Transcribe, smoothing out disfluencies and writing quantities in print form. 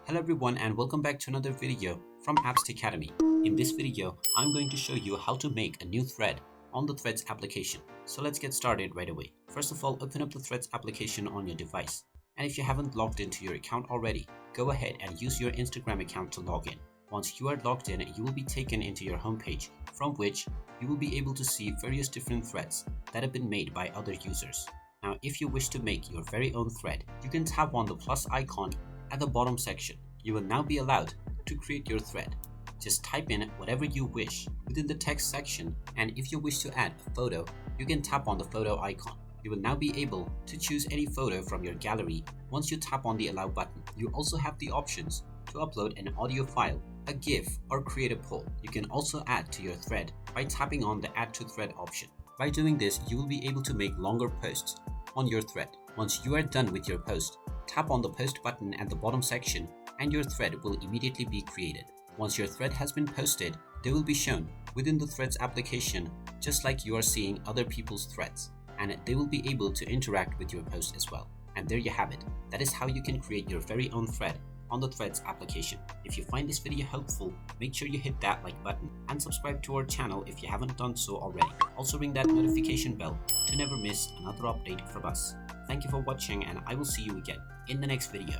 Hello everyone and welcome back to another video from Apps Academy. In this video, I'm going to show you how to make a new thread on the Threads application. So let's get started right away. First of all, open up the Threads application on your device. And if you haven't logged into your account already, go ahead and use your Instagram account to log in. Once you are logged in, you will be taken into your homepage, from which you will be able to see various different threads that have been made by other users. Now, if you wish to make your very own thread, you can tap on the plus icon at the bottom section. You will now be allowed to create your thread. Just type in whatever you wish within the text section, and if you wish to add a photo, you can tap on the photo icon. You will now be able to choose any photo from your gallery once you tap on the allow button. You also have the options to upload an audio file, a GIF, or create a poll. You can also add to your thread by tapping on the add to thread option. By doing this, you will be able to make longer posts on your thread. Once you are done with your post, tap on the post button at the bottom section and your thread will immediately be created. Once your thread has been posted, they will be shown within the Threads application just like you are seeing other people's threads, and they will be able to interact with your post as well. And there you have it. That is how you can create your very own thread on the Threads application. If you find this video helpful, make sure you hit that like button and subscribe to our channel if you haven't done so already. Also ring that notification bell to never miss another update from us. Thank you for watching, and I will see you again in the next video.